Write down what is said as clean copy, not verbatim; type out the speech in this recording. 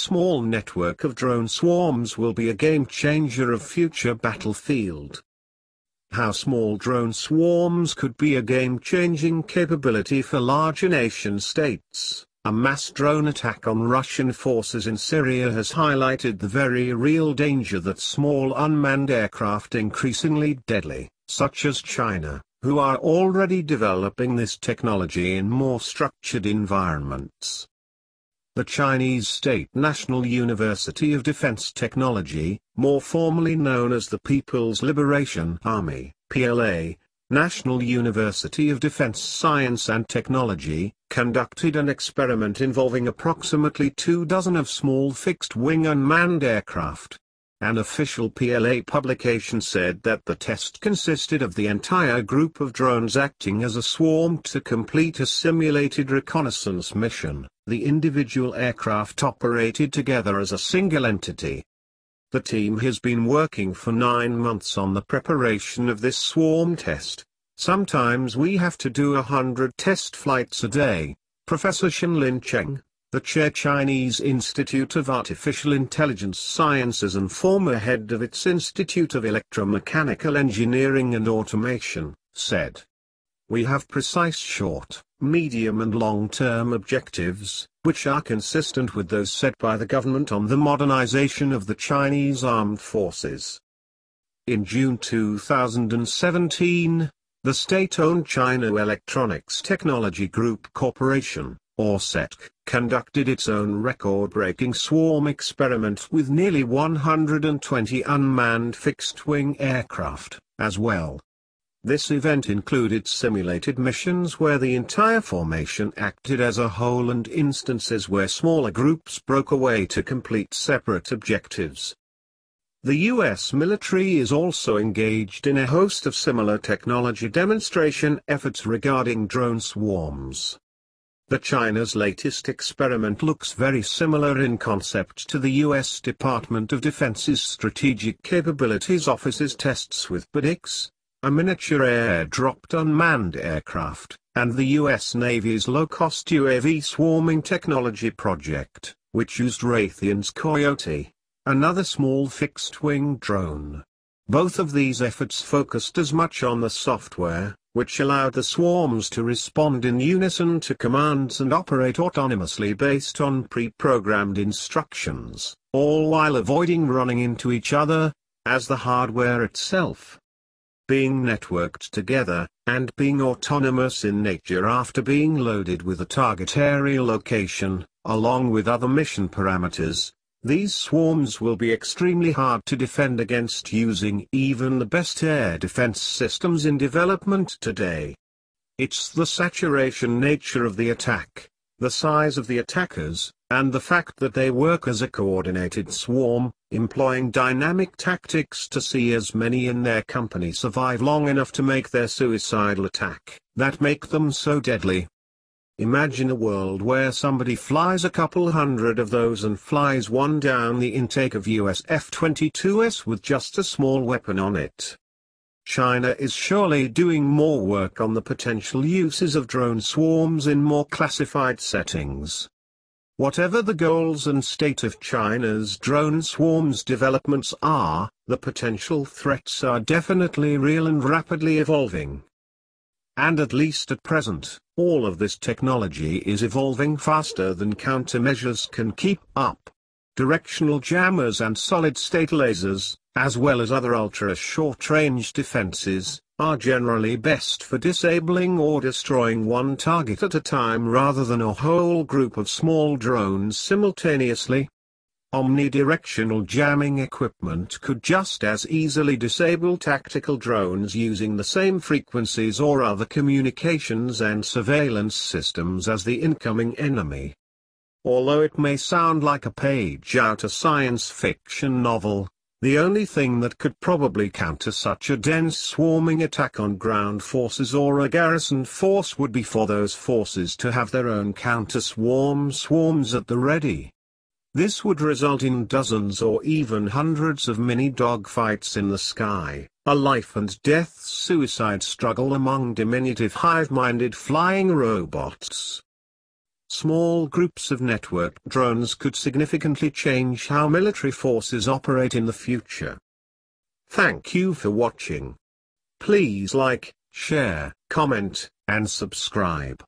small network of drone swarms will be a game-changer of future battlefield. How small drone swarms could be a game-changing capability for larger nation-states. A mass drone attack on Russian forces in Syria has highlighted the very real danger that small unmanned aircraft increasingly deadly, such as China, who are already developing this technology in more structured environments. The Chinese State National University of Defense Technology, more formally known as the People's Liberation Army, PLA, National University of Defense Science and Technology, conducted an experiment involving approximately 24 of small fixed-wing unmanned aircraft. An official PLA publication said that the test consisted of the entire group of drones acting as a swarm to complete a simulated reconnaissance mission. The individual aircraft operated together as a single entity. The team has been working for 9 months on the preparation of this swarm test. Sometimes we have to do 100 test flights a day, Professor Xinlin Cheng, the chair Chinese Institute of Artificial Intelligence Sciences and former head of its Institute of Electromechanical Engineering and Automation, said. We have precise short, medium and long-term objectives, which are consistent with those set by the government on the modernization of the Chinese armed forces. In June 2017, the state-owned China Electronics Technology Group Corporation, or CETC, conducted its own record-breaking swarm experiment with nearly 120 unmanned fixed-wing aircraft, as well. This event included simulated missions where the entire formation acted as a whole and instances where smaller groups broke away to complete separate objectives. The U.S. military is also engaged in a host of similar technology demonstration efforts regarding drone swarms. China's latest experiment looks very similar in concept to the U.S. Department of Defense's Strategic Capabilities Office's tests with PDX, a miniature air-dropped unmanned aircraft, and the U.S. Navy's low-cost UAV swarming technology project, which used Raytheon's Coyote, another small fixed-wing drone. Both of these efforts focused as much on the software, which allowed the swarms to respond in unison to commands and operate autonomously based on pre-programmed instructions, all while avoiding running into each other, as the hardware itself. Being networked together, and being autonomous in nature after being loaded with a target area location, along with other mission parameters, these swarms will be extremely hard to defend against using even the best air defense systems in development today. It's the saturation nature of the attack, the size of the attackers, and the fact that they work as a coordinated swarm, employing dynamic tactics to see as many in their company survive long enough to make their suicidal attack, that make them so deadly. Imagine a world where somebody flies a couple hundred of those and flies one down the intake of US F-22s with just a small weapon on it. China is surely doing more work on the potential uses of drone swarms in more classified settings. Whatever the goals and state of China's drone swarms developments are, the potential threats are definitely real and rapidly evolving. And at least at present, all of this technology is evolving faster than countermeasures can keep up. Directional jammers and solid-state lasers, as well as other ultra-short-range defenses, are generally best for disabling or destroying one target at a time rather than a whole group of small drones simultaneously. Omnidirectional jamming equipment could just as easily disable tactical drones using the same frequencies or other communications and surveillance systems as the incoming enemy. Although it may sound like a page out a science fiction novel, the only thing that could probably counter such a dense swarming attack on ground forces or a garrison force would be for those forces to have their own counter-swarms at the ready. This would result in dozens or even hundreds of mini dogfights in the sky, a life-and-death suicide struggle among diminutive hive-minded flying robots. Small groups of networked drones could significantly change how military forces operate in the future. Thank you for watching. Please like, share, comment, and subscribe.